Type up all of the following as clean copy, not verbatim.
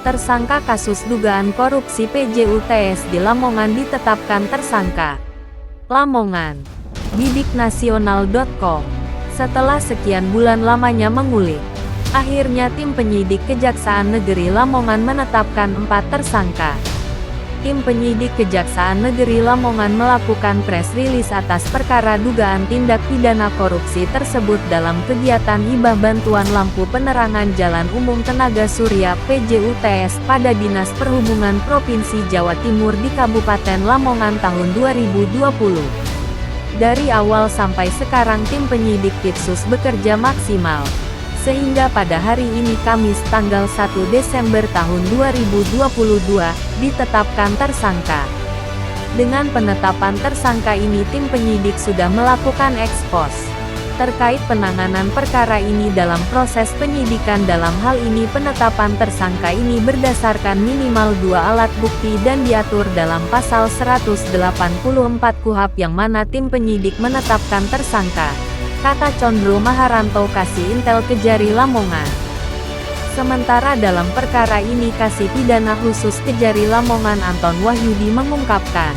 Tersangka kasus dugaan korupsi PJUTS di Lamongan ditetapkan tersangka. Lamongan. Bidiknasional.com. Setelah sekian bulan lamanya mengulik, akhirnya tim penyidik Kejaksaan Negeri Lamongan menetapkan 4 tersangka. Tim penyidik Kejaksaan Negeri Lamongan melakukan press release atas perkara dugaan tindak pidana korupsi tersebut dalam kegiatan hibah bantuan lampu penerangan jalan umum tenaga surya PJUTS pada Dinas Perhubungan Provinsi Jawa Timur di Kabupaten Lamongan tahun 2020. Dari awal sampai sekarang tim penyidik Tipsus bekerja maksimal, sehingga pada hari ini Kamis tanggal 1 Desember tahun 2022, ditetapkan tersangka. Dengan penetapan tersangka ini tim penyidik sudah melakukan ekspos terkait penanganan perkara ini dalam proses penyidikan. Dalam hal ini penetapan tersangka ini berdasarkan minimal 2 alat bukti dan diatur dalam pasal 184 KUHP yang mana tim penyidik menetapkan tersangka, kata Condro Maharanto Kasih Intel Kejari Lamongan. Sementara dalam perkara ini Kasih Pidana Khusus Kejari Lamongan Anton Wahyudi mengungkapkan,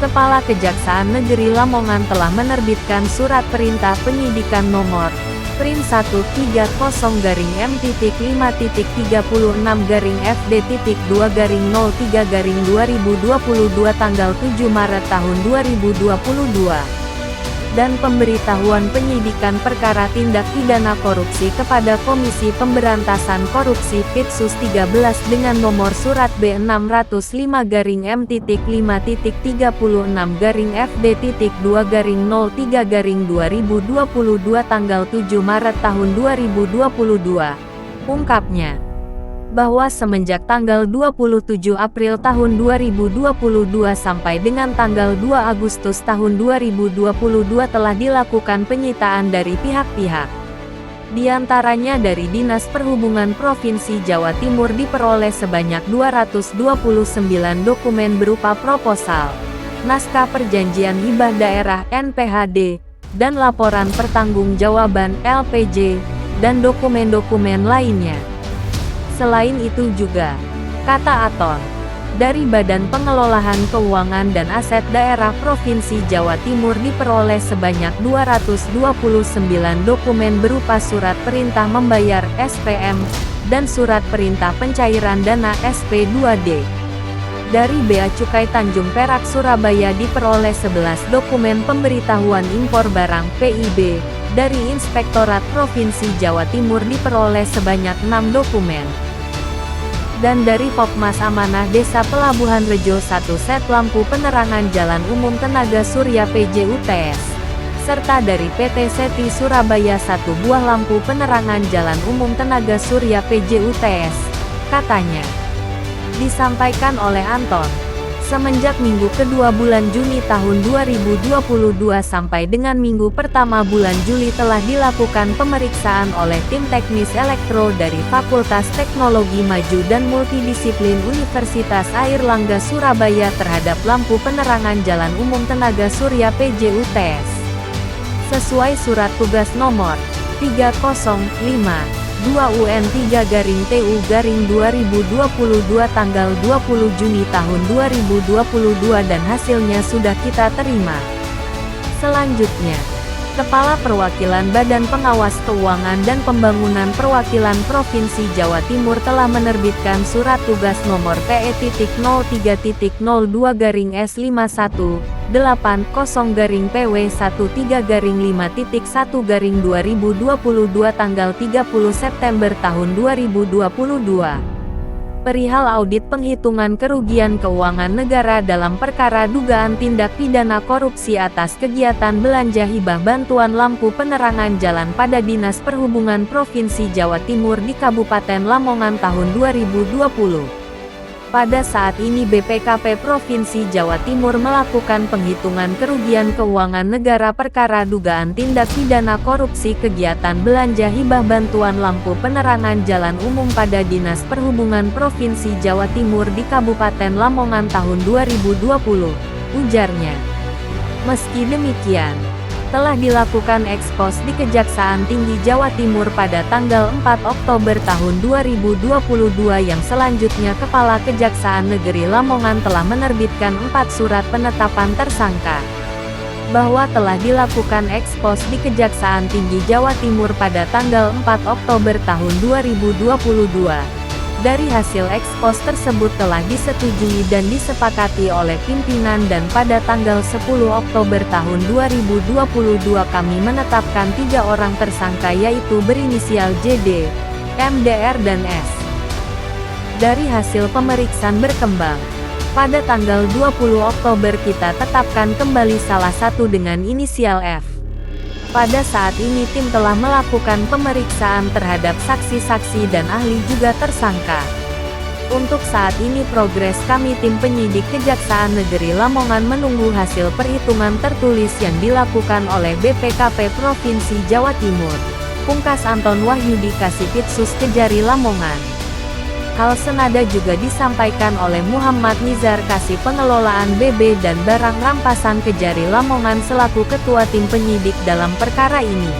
Kepala Kejaksaan Negeri Lamongan telah menerbitkan surat perintah penyidikan nomor Prim 130-5.5.2-FD.2-03-03-2022 tanggal 7 Maret tahun 2022. Dan pemberitahuan penyidikan perkara tindak pidana korupsi kepada Komisi Pemberantasan Korupsi Tipsus 13 dengan nomor surat B605-5.5.2-FD.2-03-2022 tanggal 7 Maret tahun 2022. Ungkapnya bahwa semenjak tanggal 27 April tahun 2022 sampai dengan tanggal 2 Agustus tahun 2022 telah dilakukan penyitaan dari pihak-pihak. Di antaranya dari Dinas Perhubungan Provinsi Jawa Timur diperoleh sebanyak 229 dokumen berupa proposal, naskah perjanjian hibah daerah (NPHD), dan laporan pertanggungjawaban (LPJ), dan dokumen-dokumen lainnya. Selain itu juga, kata Aton, dari Badan Pengelolaan Keuangan dan Aset Daerah Provinsi Jawa Timur diperoleh sebanyak 229 dokumen berupa surat perintah membayar (SPM) dan surat perintah pencairan dana (SP2D). Dari Bea Cukai Tanjung Perak Surabaya diperoleh 11 dokumen pemberitahuan impor barang (PIB). Dari Inspektorat Provinsi Jawa Timur diperoleh sebanyak 6 dokumen. Dan dari Pokmas Amanah Desa Pelabuhan Rejo 1 set lampu penerangan jalan umum tenaga surya PJUTS. Serta dari PT Seti Surabaya 1 buah lampu penerangan jalan umum tenaga surya PJUTS, katanya. Disampaikan oleh Anton. Semenjak minggu kedua bulan Juni tahun 2022 sampai dengan minggu pertama bulan Juli telah dilakukan pemeriksaan oleh tim teknis elektro dari Fakultas Teknologi Maju dan Multidisiplin Universitas Airlangga Surabaya terhadap lampu penerangan jalan umum tenaga surya PJUTS. Sesuai surat tugas nomor 305 2UN3-TU-2022 tanggal 20 Juni tahun 2022 dan hasilnya sudah kita terima. Selanjutnya, Kepala Perwakilan Badan Pengawas Keuangan dan Pembangunan Perwakilan Provinsi Jawa Timur telah menerbitkan surat tugas nomor PE.030.5.1-PW13-5.1/2022 tanggal 30 September tahun 2022. Perihal audit penghitungan kerugian keuangan negara dalam perkara dugaan tindak pidana korupsi atas kegiatan belanja hibah bantuan lampu penerangan jalan pada Dinas Perhubungan Provinsi Jawa Timur di Kabupaten Lamongan tahun 2020. Pada saat ini BPKP Provinsi Jawa Timur melakukan penghitungan kerugian keuangan negara perkara dugaan tindak pidana korupsi kegiatan belanja hibah bantuan lampu penerangan jalan umum pada Dinas Perhubungan Provinsi Jawa Timur di Kabupaten Lamongan tahun 2020, ujarnya. Meski demikian, telah dilakukan ekspos di Kejaksaan Tinggi Jawa Timur pada tanggal 4 Oktober tahun 2022 yang selanjutnya Kepala Kejaksaan Negeri Lamongan telah menerbitkan 4 surat penetapan tersangka. Bahwa telah dilakukan ekspos di Kejaksaan Tinggi Jawa Timur pada tanggal 4 Oktober tahun 2022. Dari hasil ekspos tersebut telah disetujui dan disepakati oleh pimpinan dan pada tanggal 10 Oktober tahun 2022 kami menetapkan 3 orang tersangka yaitu berinisial JD, MDR dan S. Dari hasil pemeriksaan berkembang, pada tanggal 20 Oktober kita tetapkan kembali salah satu dengan inisial F. Pada saat ini tim telah melakukan pemeriksaan terhadap saksi-saksi dan ahli juga tersangka. Untuk saat ini progres kami tim penyidik Kejaksaan Negeri Lamongan menunggu hasil perhitungan tertulis yang dilakukan oleh BPKP Provinsi Jawa Timur. Pungkas Anton Wahyudi Kasipitsus Kejari Lamongan. Hal senada juga disampaikan oleh Muhammad Nizar Kasih Pengelolaan BB dan Barang Rampasan Kejari Lamongan selaku Ketua Tim Penyidik dalam perkara ini.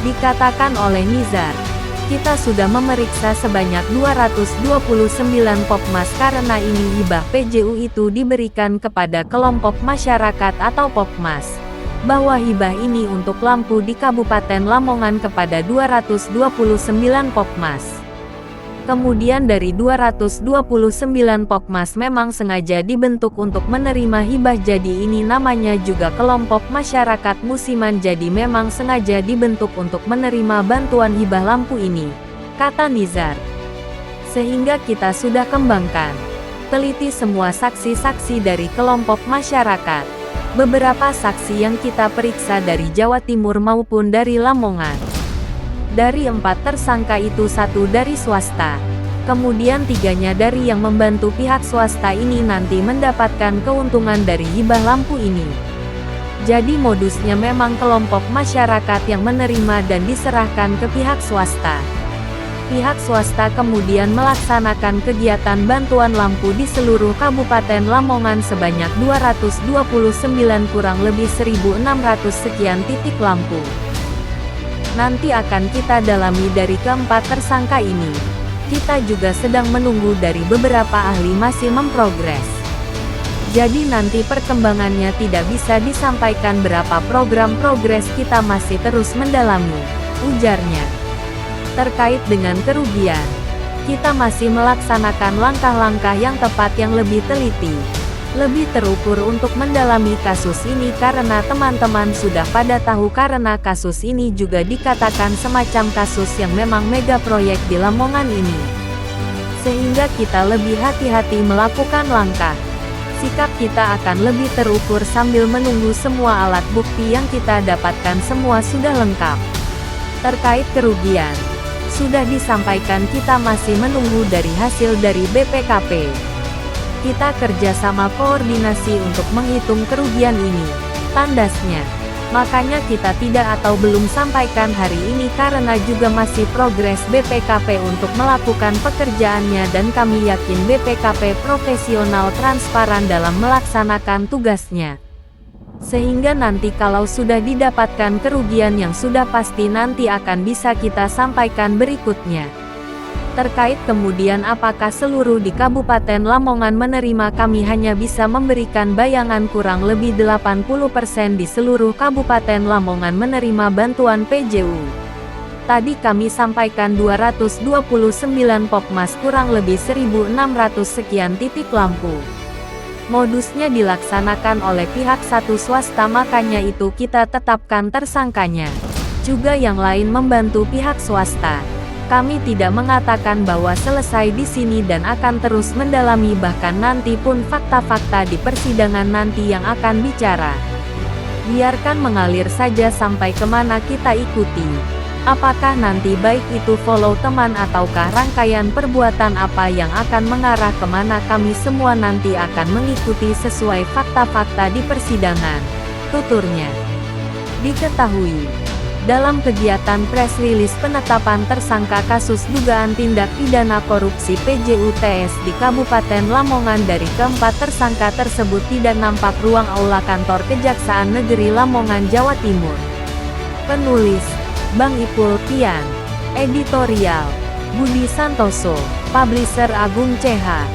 Dikatakan oleh Nizar, kita sudah memeriksa sebanyak 229 Popmas karena ini hibah PJU itu diberikan kepada kelompok masyarakat atau Popmas. Bahwa hibah ini untuk lampu di Kabupaten Lamongan kepada 229 Popmas. Kemudian dari 229 Popmas memang sengaja dibentuk untuk menerima hibah jadi ini namanya juga kelompok masyarakat musiman jadi memang sengaja dibentuk untuk menerima bantuan hibah lampu ini, kata Nizar. Sehingga kita sudah kembangkan, teliti semua saksi-saksi dari kelompok masyarakat. Beberapa saksi yang kita periksa dari Jawa Timur maupun dari Lamongan. Dari 4 tersangka itu 1 dari swasta. Kemudian 3-nya dari yang membantu pihak swasta ini nanti mendapatkan keuntungan dari hibah lampu ini. Jadi modusnya memang kelompok masyarakat yang menerima dan diserahkan ke pihak swasta. Pihak swasta kemudian melaksanakan kegiatan bantuan lampu di seluruh Kabupaten Lamongan sebanyak 229 kurang lebih 1.600 sekian titik lampu. Nanti akan kita dalami dari keempat tersangka ini. Kita juga sedang menunggu dari beberapa ahli masih memprogres. Jadi nanti perkembangannya tidak bisa disampaikan berapa program progres kita masih terus mendalami, ujarnya. Terkait dengan kerugian, kita masih melaksanakan langkah-langkah yang tepat yang lebih teliti. Lebih terukur untuk mendalami kasus ini karena teman-teman sudah pada tahu karena kasus ini juga dikatakan semacam kasus yang memang mega proyek di Lamongan ini. Sehingga kita lebih hati-hati melakukan langkah. Sikap kita akan lebih terukur sambil menunggu semua alat bukti yang kita dapatkan semua sudah lengkap. Terkait kerugian, sudah disampaikan kita masih menunggu dari hasil dari BPKP. Kita kerjasama koordinasi untuk menghitung kerugian ini, tandasnya. Makanya kita tidak atau belum sampaikan hari ini karena juga masih progres BPKP untuk melakukan pekerjaannya dan kami yakin BPKP profesional transparan dalam melaksanakan tugasnya. Sehingga nanti kalau sudah didapatkan kerugian yang sudah pasti nanti akan bisa kita sampaikan berikutnya. Terkait kemudian apakah seluruh di Kabupaten Lamongan menerima kami hanya bisa memberikan bayangan kurang lebih 80% di seluruh Kabupaten Lamongan menerima bantuan PJU. Tadi kami sampaikan 229 Popmas kurang lebih 1.600 sekian titik lampu. Modusnya dilaksanakan oleh pihak satu swasta makanya itu kita tetapkan tersangkanya. Juga yang lain membantu pihak swasta. Kami tidak mengatakan bahwa selesai di sini dan akan terus mendalami bahkan nanti pun fakta-fakta di persidangan nanti yang akan bicara. Biarkan mengalir saja sampai kemana kita ikuti. Apakah nanti baik itu follow teman ataukah rangkaian perbuatan apa yang akan mengarah kemana kami semua nanti akan mengikuti sesuai fakta-fakta di persidangan, tuturnya. Diketahui Dalam kegiatan press rilis penetapan tersangka kasus dugaan tindak pidana korupsi PJUTS di Kabupaten Lamongan, dari keempat tersangka tersebut tidak nampak ruang aula kantor Kejaksaan Negeri Lamongan, Jawa Timur. Penulis: Bang Ipul Pian. Editorial: Budi Santoso. Publisher: Agung CH.